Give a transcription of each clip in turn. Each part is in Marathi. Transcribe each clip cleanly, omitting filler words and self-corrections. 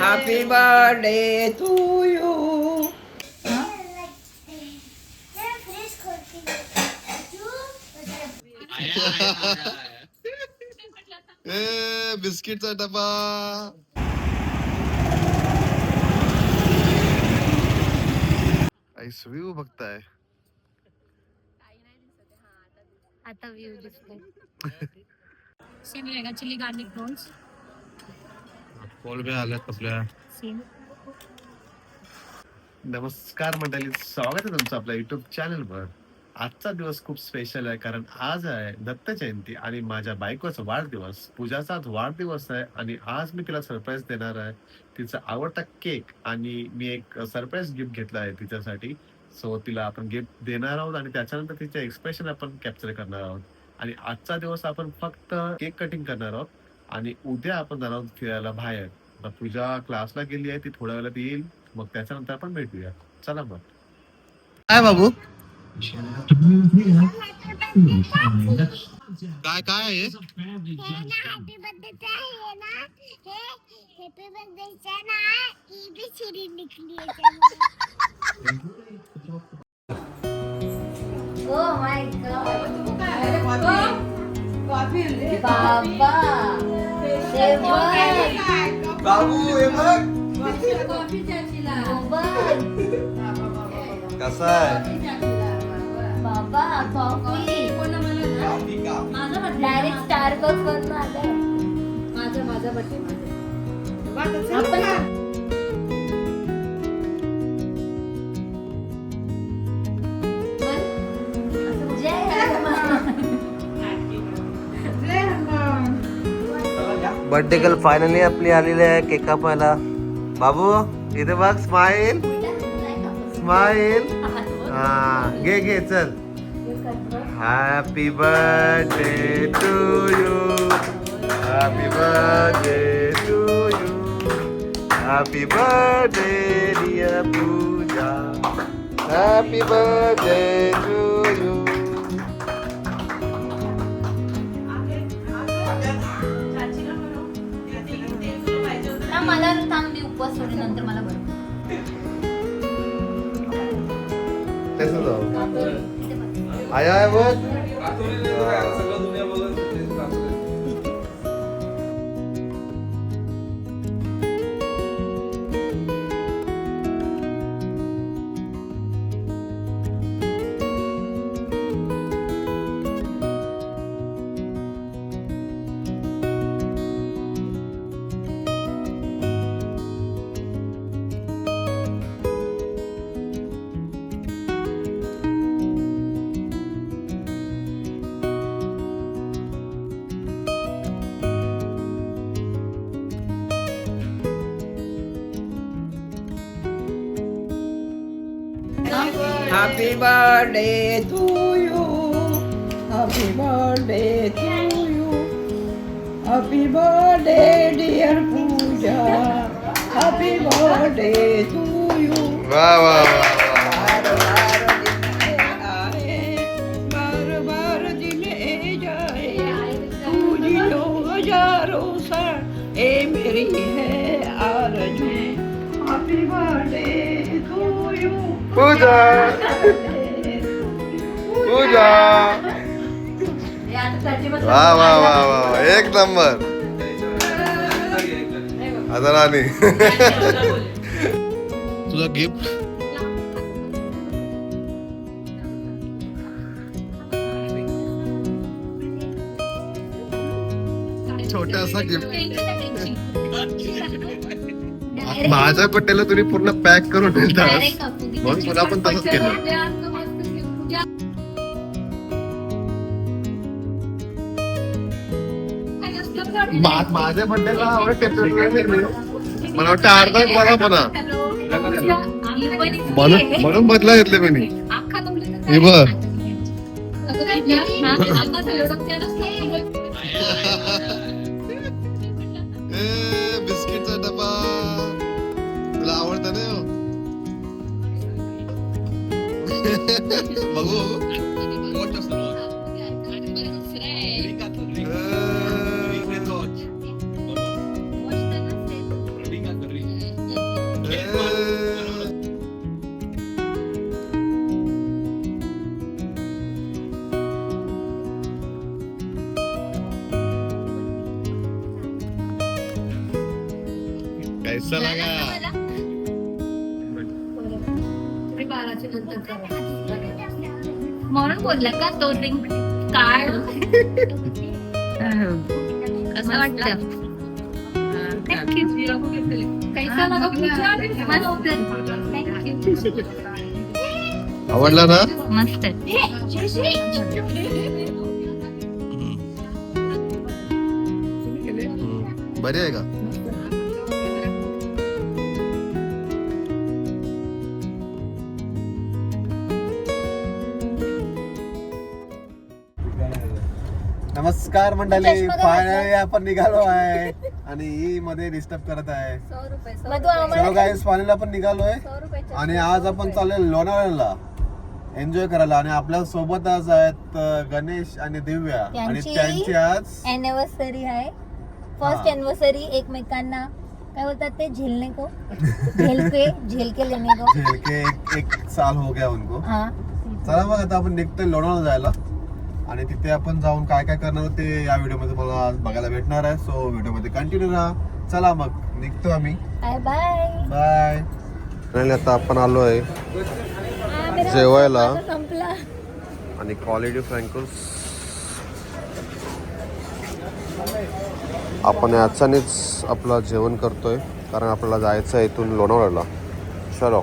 Happy birthday to you. बिस्किटचा डबा. आईस व्ह्यू बघताय. आता व्ह्यू दिसतोय. सेम रहेगा चिली गार्लिक प्रॉन्स. कोलबे आल्यात आपल्या. सेम. नमस्कार मंडळी, स्वागत आहे तुमचं आपल्या युट्यूब चॅनलवर. आजचा दिवस खूप स्पेशल आहे कारण आज आहे दत्त जयंती आणि माझ्या बायकोचा वाढदिवस. पूजाचा आज वाढदिवस आहे आणि आज मी तिला सरप्राईज देणार आहे. तिचा आवडता केक आणि मी एक सरप्राईज गिफ्ट घेतला आहे तिच्यासाठी. सो तिला आपण गिफ्ट देणार आहोत आणि त्याच्यानंतर तिचे एक्सप्रेशन आपण कॅप्चर करणार आहोत. आणि आजचा दिवस आपण फक्त केक कटिंग करणार आहोत आणि उद्या आपण जाणार आहोत फिरायला बाहेर. पूजा क्लासला गेली आहे, ती थोड्या वेळात येईल, मग त्याच्यानंतर आपण भेटूया. चला मग. काय बाबू, काय काय आहे? बाबू हे बघ कसा आहे बाबा कॉफी डायरेक्ट स्टारबक्स वरून आलाय. माझा बर्थडे बर्थडे गर्ल फायनली आपली आलेली आहे केक कापायला. बाबू इथे बघ, स्माइल स्माइल. हा घे घे चल. Happy birthday to you, happy birthday to you, happy birthday dear Pooja, happy birthday to you. मला थांब, मी उपवास सोडून नंतर मला बरं. कसं जाऊ आय आय बघ. Happy birthday to you. Happy birthday to you. Happy birthday dear Pooja. Happy birthday to you. वा वा वा. बार बार दिन ए जाए, पूजियो हजारों साल, ए मेरी है आरज़ू. Happy birthday to you. पूजा पूजा. वा वा वा वा, एक नंबर. आता राणी तुझा गिफ्ट. छोटासा गिफ्ट. माझ्या बड्डेला तुम्ही पूर्ण पॅक करून ठेवतास, म्हणून तुला पण तसंच केलं. माझ्या बड्डेला मला वाटतं अर्धा मला म्हणा म्हणून बदला घेतले मी. हे बघ बिस्किटचा डबा. तुला आवडतं ना बघू. कैसा लगा? म्हणून बोलला का तो ड्रिंक काय कसं वाटतं? कैसा लगा पूजा? मस्त. आवडला ना? मस्त. बरी आहे का? नमस्कार मंडळी, फायनली आपण निघालो आहे आणि ही मध्ये डिस्टर्ब करत आहे. चलो गाईस, फायनली आपण निघालोय आणि आज आपण चाललोय लोणावळ्याला एन्जॉय करायला. आणि आपल्या सोबत आज आहेत गणेश आणि दिव्या आणि त्यांची आज एनिव्हर्सरी आहे. फर्स्ट एनिव्हर्सरी एकमेकांना काय बोलतात ते झेलने को झेल के लेने को झेल के एक साल हो गया उनको. हाँ चला मग आता आपण निघतोय लोणावळा जायला आणि तिथे आपण जाऊन काय काय करणार ते या व्हिडिओ मध्ये मला आज बघायला भेटणार आहे. सो व्हिडिओ मध्ये कंटिन्यू राहा. चला मग निघतो आम्ही. Bye bye. बाय. आता आपण आलोय जेवायला संपला आणि क्वालिटी फ्रँकर्स आपण याचानेच आपलं जेवण करतोय कारण आपल्याला जायचं आहे इथून लोणावळ्याला. चलो.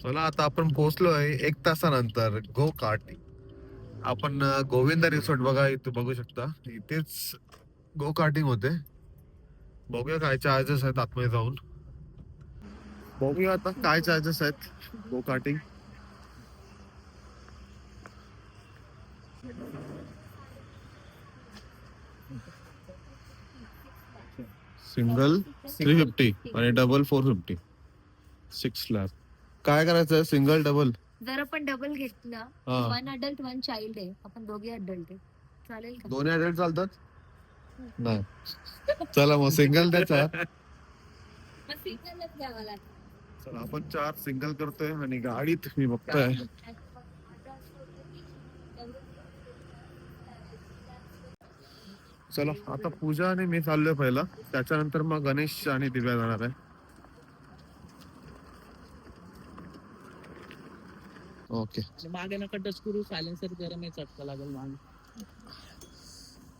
चला आता आपण पोहोचलोय 1 तासानंतर गो कार्ट. आपण गोविंदा रिसॉर्ट बघा इथे बघू शकता. इथेच गो कार्टिंग होते. बघूया काय चार्जेस आहेत आतमध्ये जाऊन. बघूया आता काय चार्जेस आहेत गो कार्टिंग. सिंगल 350 आणि डबल 450. 6 लाख. काय करायचं सिंगल डबल? जर आपण डबल घेतलं, 1 अडल्ट 1 चाइल्ड आहे, आपण दोघे अडल्ट आहे, चालेल का? दोन्ही अडल्ट चालतात? नाही. चला मग सिंगल द्यायचा. सिंगलच घ्यावं लागतं. चला आपण 4 सिंगल करतोय आणि गाडीत मी बघतोय चला आता पूजा आणि मी चाललोय पहिला, त्याच्यानंतर मग गणेश आणि दिव्या जाणार आहे. ओके मागे नका टच करू, सायलेन्सर जरा मी चटका लागेल मागे.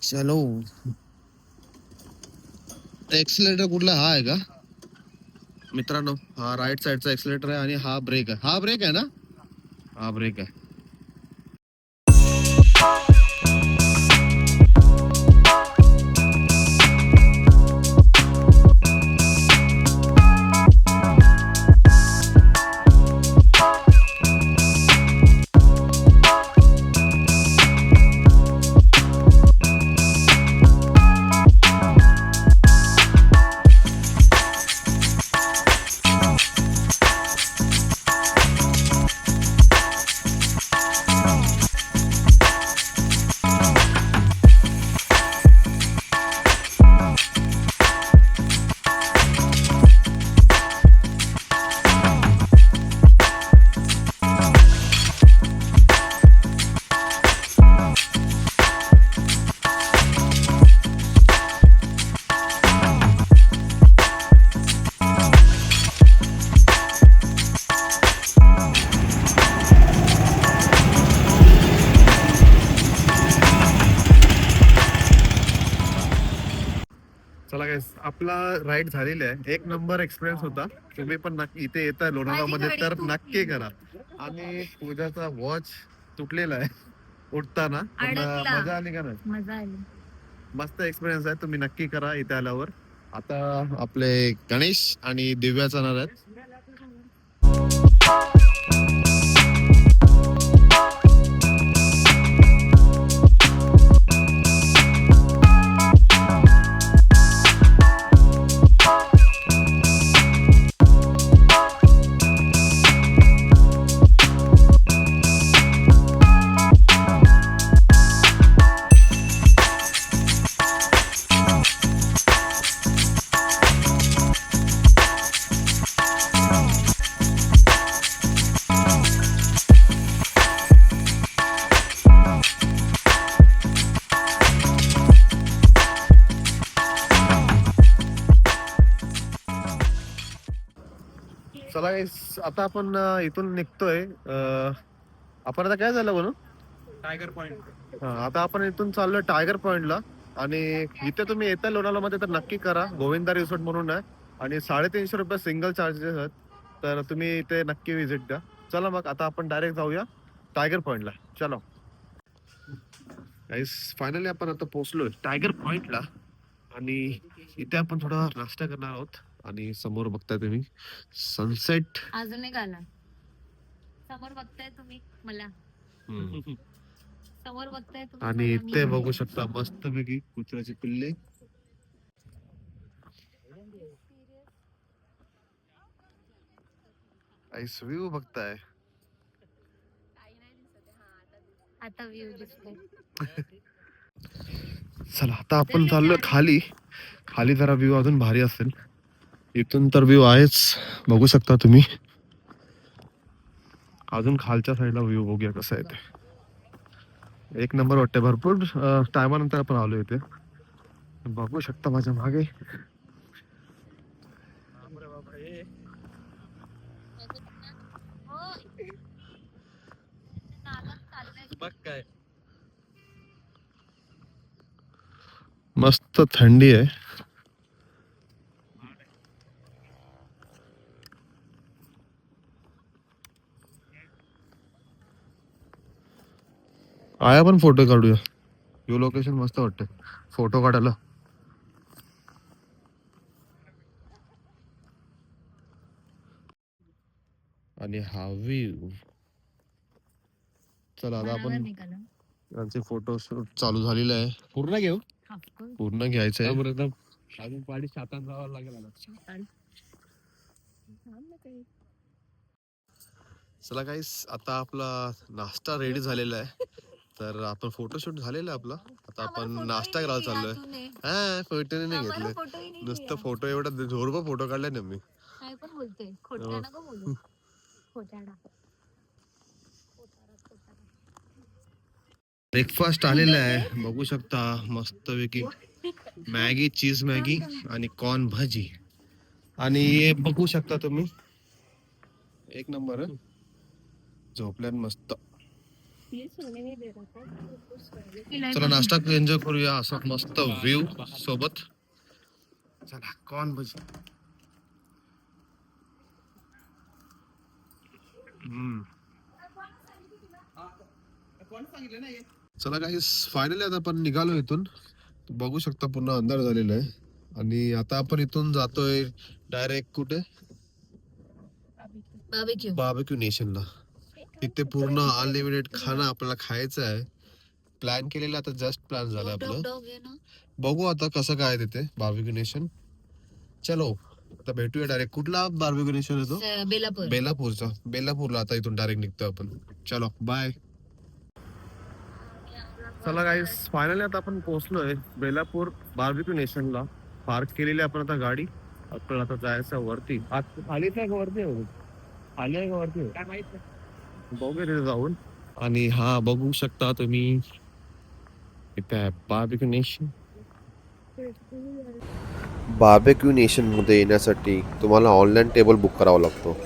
चलो. एक्सिलेटर कुठला हा आहे का मित्रांनो? हा राईट साइडचा एक्सिलेटर आहे आणि हा ब्रेक आहे. हा ब्रेक आहे ना? हा ब्रेक आहे. चला काय आपला राईड झालेला आहे. एक नंबर एक्सपिरियन्स होता. तुम्ही पण नक्की इथे येताय लोणावळ्यामध्ये माझी तर गाडी नक्की करा. आणि पूजाचा वॉच तुटलेला आहे उठताना, पण अडकला. मजा आली का नाही? मजा आली. मस्त एक्सपिरियन्स आहे. तुम्ही नक्की करा इथे आल्यावर. आता आपले गणेश आणि दिव्या जाणार आहेत. चला guys, आता आपण इथून निघतोय. आपण आता काय झालं म्हणून टायगर पॉइंट. आता आपण इथून चाललोय टायगर पॉइंटला. आणि इथे तुम्ही येता लोणावळ्यामध्ये तर नक्की करा. गोविंदा रिसॉर्ट म्हणून आहे आणि 350 रुपये सिंगल चार्जेस आहेत. तर तुम्ही इथे नक्की विजिट द्या. चला मग आता आपण डायरेक्ट जाऊया टायगर पॉइंटला. चलो गाईस, फायनली आपण आता पोहोचलोय टायगर पॉइंटला. आणि इथे आपण थोडा नाश्ता करणार आहोत. आणि समोर बघताय तुम्ही सनसेट. अजून एक आला. समोर बघताय तुम्ही मला. समोर बघताय तुम्ही आणि मला, इथे मी बघू शकता मस्त पैकी कुत्र्याचे पिल्ले. आईस व्ह्यू बघताय. आता व्ह्यू दिसतोय. चला आता आपण चाललोय खाली. खाली जरा व्ह्यू अजून भारी असेल. इथून तर व्ह्यू आहेच, बघू शकता तुम्ही. अजून खालच्या साईडला व्ह्यू बघूया कसा आहे ते. एक नंबर वाटतंय. भरपूर टायमानंतर आपण आलो इथे. बघू शकता माझ्या मागे. बघ काय मस्त थंडी आहे. आया पण फोटो काढूया. यो लोकेशन मस्त वाटतंय फोटो काढायला. आणि हा व्ह्यू. चला आता मनावर आपण निघालं. यांचे फोटो शूट चालू झालेले आहे. पूर्ण घेऊ. Of course. पूर्ण घ्यायचंय. एकदम अजून पाडी शातान जावं लागेल आता. चला गाईस, आता आपला नाश्ता रेडी झालेला आहे. तर आपण फोटोशूट झालेला आहे आपला. आता आपण नाश्ता करायला चाललोय. हा, फोटो नाही घेतले. नुसतं फोटो एवढा जोरभर फोटो काढलाय ना मी. काय पण बोलतोय. खोट्या नको बोलू. खोट्याडा. ब्रेकफास्ट आलेला आहे, बघू शकता मस्त पैकी. मॅगी, चीज मॅगी आणि कॉर्न भाजी. आणि हे बघू शकता तुम्ही, एक नंबर आहे. झोपल्यात मस्त. चला नाश्ता एन्जॉय करूया असं मस्त व्ह्यू सोबत. चला कॉर्न भजी. चला गाईस, फायनली आता आपण निघालो इथून. बघू शकता पूर्ण अंधार झालेला आहे. आणि आता आपण इथून जातोय डायरेक्ट कुठे, बार्बेक्यू नेशनला. तिथे पूर्ण अनलिमिटेड खाणं आपल्याला खायचं आहे. प्लॅन केलेला, आता जस्ट प्लॅन झाला आपलं. बघू आता कसं काय तिथे बार्बेक्यू नेशन. चलो आता भेटूया डायरेक्ट. कुठला बार्बेक्यू नेशन येतो? बेलापूरचा. बेलापूरला आता इथून डायरेक्ट निघतो आपण. चलो बाय. चला गाईस, फायनली आता आपण पोहोचलोय बेलापूर बार्बेक्यू नेशनला. पार्क केलेली आपण आता गाडी. आपल्याला आता जायचं वरती. खालीच आहे का वरती? खाली आहे का वरती? काय माहित नाही. बघूया तिथे जाऊन. आणि हा बघू शकता तुम्ही, इथे आहे बार्बेक्यू नेशन. बार्बेक्यू नेशनमध्ये येण्यासाठी तुम्हाला ऑनलाईन टेबल बुक करावा लागतो.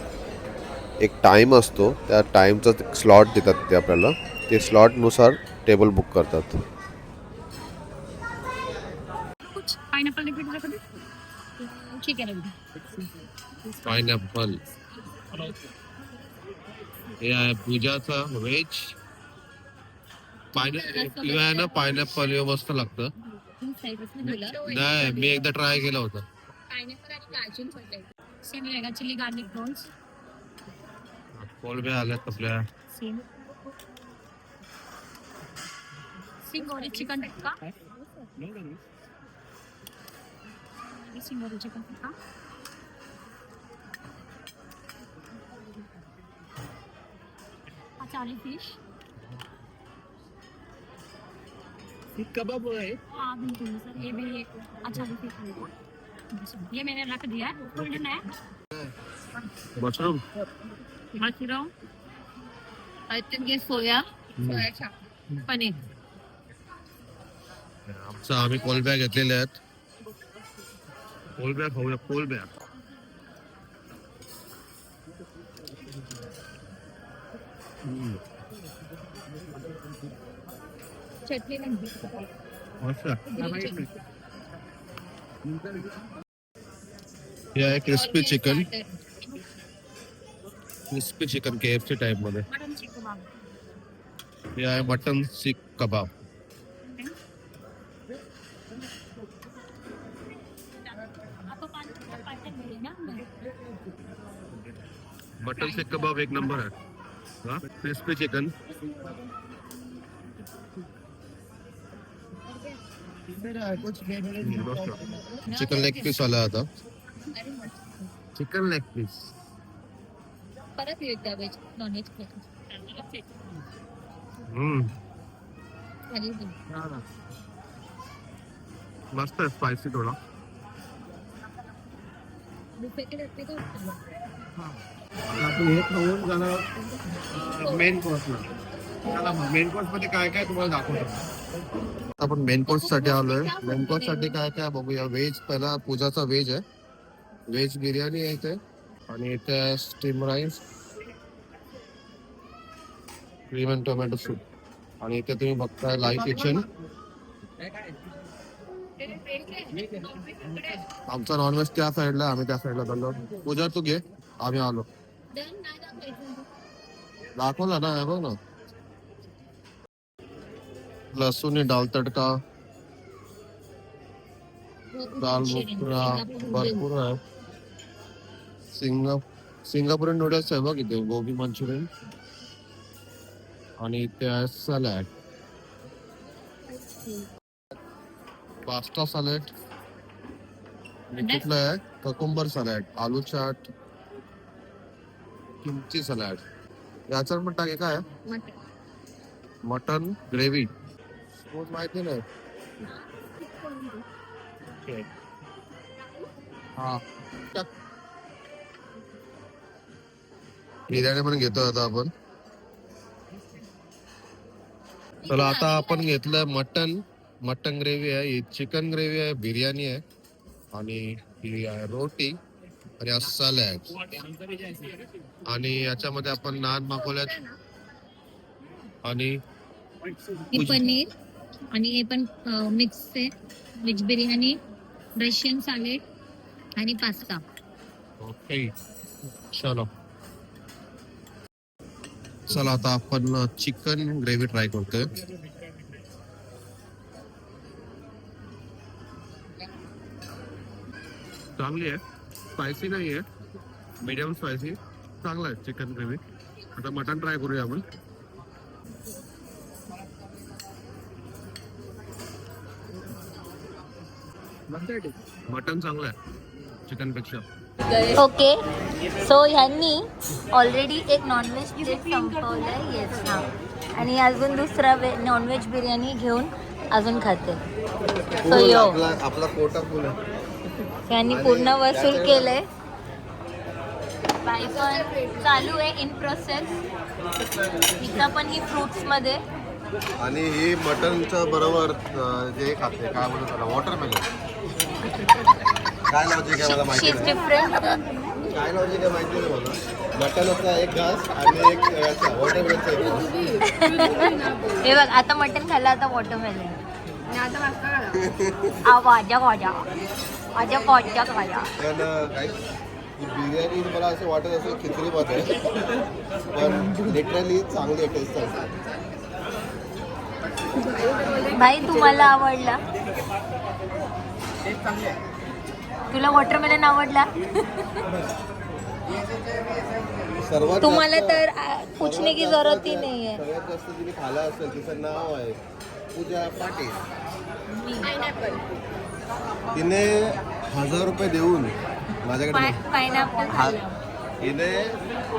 एक टाईम असतो, त्या टाईमचा स्लॉट देतात ते आपल्याला. ते स्लॉटनुसार टेबल बुक करतात. पायनॅपल लिक्विड ठीक आहे ना. पायनॅपल हे आहे पूजाचा व्हेज पायनॅपल पायनॅपल हे मस्त लागतं. नाही मी एकदा ट्राय केलं होतं. पायनॅपल आणि काजू पडले. सेम रहेगा चिली गार्लिक प्रॉन्स. कोलबे आल्यात आपल्या. सेम सिंगोरी चिकन टिक्का. सिंगोरी चिकन टिक्का. अचारी फिश. कबाब है। हाँ बिल्कुल सर, ये भी एक अचारी फिश है. ये मैंने रख दिया है. गोल्डन है. Mushroom mushroom. I think ये सोया चाप पनीर. आमचं आम्ही कोलब्या घेतलेल्या आहेत. कोलब्या खाऊया कोलब्या. चटनी हे आहे crispy chicken. Crispy chicken KFC type मध्ये. मटन सीख कबाब. हे आहे मटन सीख कबाब. आपको पाँच मिलेगा. मटन सीख कबाब एक नंबर आहे. हा crispy chicken. Chicken leg piece आला आता. Chicken leg piece. परत एकदा व्हेज नॉन व्हेज मस्त आहे स्पायसी थोडा. आपण हे खाऊन जाणार मेन कोर्सला. चला मग मेन कोर्स मध्ये काय काय तुम्हाला दाखवतो. आपण मेन कोर्स साठी आलोय. मेन कोर्स साठी काय काय बघूया. व्हेज पहिला पूजाचा व्हेज आहे. व्हेज बिर्याणी आहे इथे आणि इथे steam rice cream and tomato soup आणि इथे तुम्ही बघताय लाईव्ह किचन. आमचा नॉनव्हेज त्या साईडला, आम्ही त्या साईडला चाललो. पूजा तू घे, आम्ही आलो. दाखवला ना, बघ ना. लसूण डाल तडका, दाल बुकरा भरपूर आहे. सिंगापुरी नूडल्स आहे बघ इथे. गोबी मंचुरियन आणि इथे आहे सॅलड, पास्ता सॅलड. कुठलं आहे ककुंबर सॅलड, आलू चाट, किमची सॅलड. याच्यावर पण टाके काय मटन ग्रेव्ही माहिती नाही. हा बिर्याणी पण घेतो आता आपण. चला आता आपण घेतलं मटन ग्रेव्ही आहे, चिकन ग्रेव्ही आहे, बिर्याणी आहे आणि ही आहे रोटी आणि हा सॅलड. आणि याच्यामध्ये आपण नान मागवल्यात आणि पनीर आणि हे पण मिक्स आहे. व्हेज बिर्याणी, रशियन सॅलेड आणि पास्ता. ओके चलो. चला आता आपण चिकन ग्रेव्ही ट्राय करतोय. चांगली आहे, स्पायसी नाही आहे, मीडियम स्पायसी. चांगला आहे चिकन ग्रेव्ही. आता मटन ट्राय करूया आपण. मटन चांगलं आहे चिकन पेक्षा. ओके सो ह्यांनी ऑलरेडी एक नॉनव्हेज प्लेट संपवलंय. येस हां. आणि अजून दुसरा नॉनव्हेज बिर्याणी घेऊन अजून खाते. सो यो आपला कोटा फुल आहे. यांनी पूर्ण वसूल केलंय. बाई पण चालू आहे इन प्रोसेस. इथं पण ही फ्रुट्स मध्ये आणि ही मटनचं बरोबर जे खाते काय बोलतो त्याला वॉटरमेलन. काय लॉजिक आहे मला माहिती शीज नाही. डिफरंट. काय लॉजिक आहे माहिती नाही मला. मटनचा एक घास आणि एक वॉटरमेलनचा एक घास. हे बघ आता मटन खाल्लं, आता वॉटरमेलन. आवाजा गाजा आजा गाजा गाजा. पण काय बिर्याणी मला असं वाटत असेल खिचडी भात आहे, पण लिटरली चांगली आहे, टेस्ट आहे. भाई तुम्हाला आवडला? तुला वॉटरमेलन आवडला? सर्वात तुम्हाला जास्त- तर पूछने की जरूरत ही नाही आहे. सगळ्यात जास्त जिने खाला असेल तिचं नाव आहे पूजा पाटील. तिने 1000 रुपये देऊन माझ्याकडे पायनॅपल खाल्लं. हिने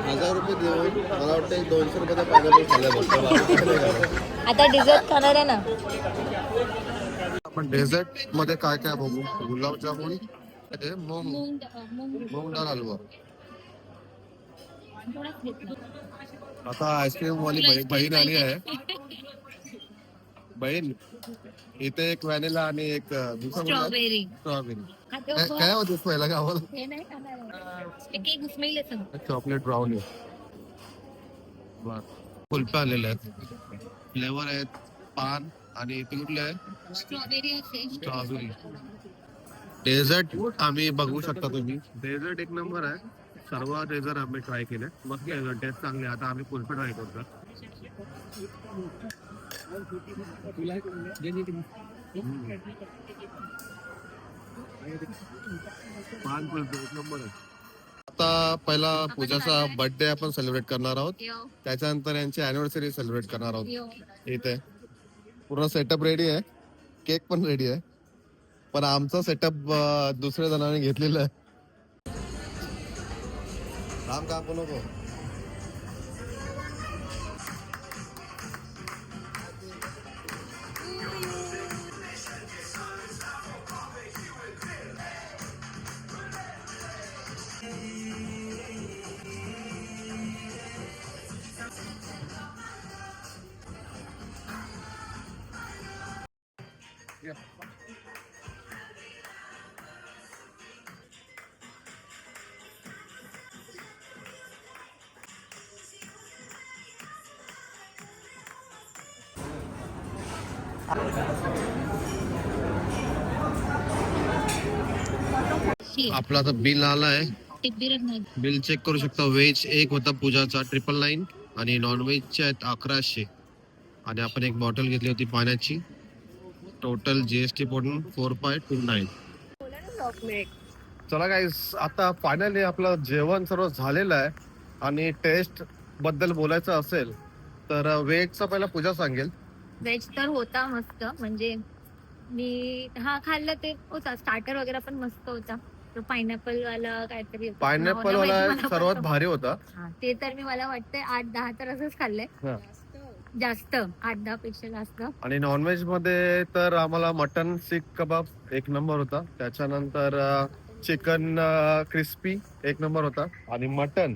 1000 रुपये देऊन मला वाटतं 200 रुपयाचा पायनॅपल खाल्ला बघतो. आता डिझर्ट खाणार आहे ना. आपण डेझर्ट मध्ये काय काय बघू? गुलाबजामुन, मूग मूग डाळ हलवा. आता आईस्क्रीम वाली बहीण आली आहे. बहीण इथे एक व्हॅनिला आणि एक दुसरा स्ट्रॉबेरी स्ट्रॉबेरी. काय होतेस पहिला गावाला? हे नाही खाणार. केक उसमेल चॉकलेट ब्राउनी. कुल्फ्या आलेल्या आहेत, फ्लेवर आहेत पान आणि ते कुठले आहेत? स्ट्रॉबेरी असेल. स्ट्रॉबेरी. डेझर्ट आम्ही बघू शकता तुम्ही. डेझर्ट एक नंबर आहे. सर्व डेझर्ट आम्ही ट्राय केले, मस्त डेझर्ट टेस्ट चांगले. आता आम्ही कुल्फी ट्राय करतो. पान कुल्फी एक नंबर आहे. आता पहिला पूजाचा बर्थडे आपण सेलिब्रेट करणार आहोत, त्याच्यानंतर यांची अॅनिव्हर्सरी सेलिब्रेट करणार आहोत. इथे पूर्ण सेटअप रेडी आहे, केक पण रेडी आहे, पण आमचा सेटअप दुसऱ्या जणांनी घेतलेला आहे. राम कापू नको. आपला आता बिल आलाय, बिल चेक करू शकता. व्हेज एक होता पूजाचा 999 आणि नॉन व्हेजचे आहेत 1100 आणि आपण एक बॉटल घेतली होती पाण्याची. टोटल जीएसटी पडून 4529. चला गाईस, आता फायनली आपलं जेवण सर्व झालेलं आहे आणि टेस्ट बद्दल बोलायचं असेल तर व्हेजचा पहिला पूजा सांगेल. व्हेज तर होता मस्त, म्हणजे मी खाल्लं ते होता. स्टार्टर वगैरे पण मस्त होता. तो पायनॅपल वाला काहीतरी होतं. पायनॅपल मला वाला माहिती, मला सर्वात पण- भारी होता. हा, ते तर मी मला वाटतंय 8-10 तर असंच खाल्लंय. हा. जास्त 8-10 पेक्षा जास्त. आणि नॉनव्हेज मध्ये तर आम्हाला मटन सीख कबाब एक नंबर होता, त्याच्यानंतर चिकन क्रिस्पी एक नंबर होता, आणि मटन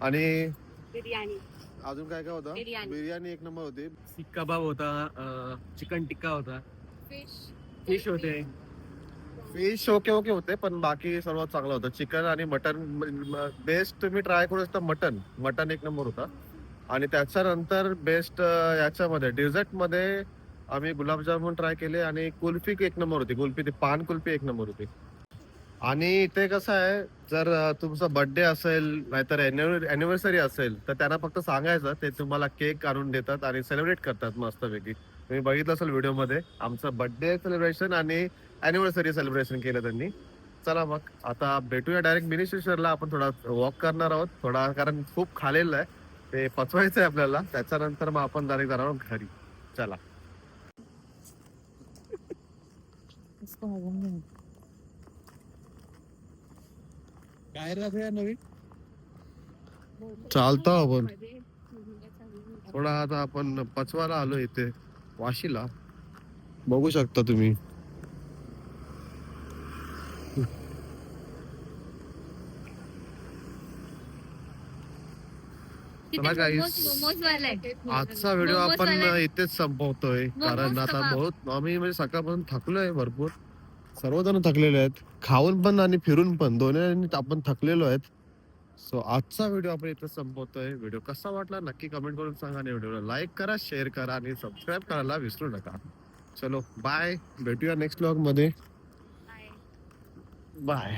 आणि बिर्याणी, अजून काय काय होता? बिर्याणी एक नंबर होती. सीख कबाब होता, चिकन टिक्का होता, फिश होते. फिश ओके ओके होते, पण बाकी सर्वात चांगलं होतं. चिकन आणि मटन बेस्ट तुम्ही ट्राय करू शकता. मटन एक नंबर होता. आणि त्याच्यानंतर बेस्ट याच्यामध्ये डेझर्ट मध्ये आम्ही गुलाबजामुन ट्राय केले आणि कुल्फी एक नंबर होती. कुल्फी ती पान कुल्फी एक नंबर होती. आणि इथे कसं आहे, जर तुमचा बर्थडे असेल नाहीतर अॅनिव्हर्सरी असेल तर त्यांना फक्त सांगायचं, ते तुम्हाला केक आणून देतात आणि सेलिब्रेट करतात मस्तपैकी. तुम्ही बघितलं असेल व्हिडिओमध्ये आमचं बर्थडे सेलिब्रेशन आणि अॅनिव्हर्सरी सेलिब्रेशन केलं त्यांनी. चला मग आता भेटूया डायरेक्ट मिनीश्वरला. आपण थोडा वॉक करणार आहोत थोडा, कारण खूप खालेलं आहे, ते पचवायचं आहे आपल्याला. त्याच्यानंतर मग आपण डायरेक्ट जाणार आहोत घरी. चला. काय राहते नवीन चालतो आपण थोडा. आता आपण पचवायला आलो इथे वाशीला, बघू शकता तुम्ही. चला guys, आजचा व्हिडिओ आपण इथेच संपवतोय, कारण आता बहुत आम्ही म्हणजे सकाळपासून थकलोय भरपूर. सर्वजण थकलेले आहेत, खाऊन पण आणि फिरून पण दोन्ही आपण थकलेलो आहेत. सो आजचा व्हिडिओ आपण इथे संपवतोय. व्हिडिओ कसा वाटला नक्की कमेंट करून सांगा आणि व्हिडिओला लाईक करा, शेअर करा आणि सबस्क्राईब करायला विसरू नका. चलो बाय, भेटूया नेक्स्ट व्लॉग मध्ये. बाय.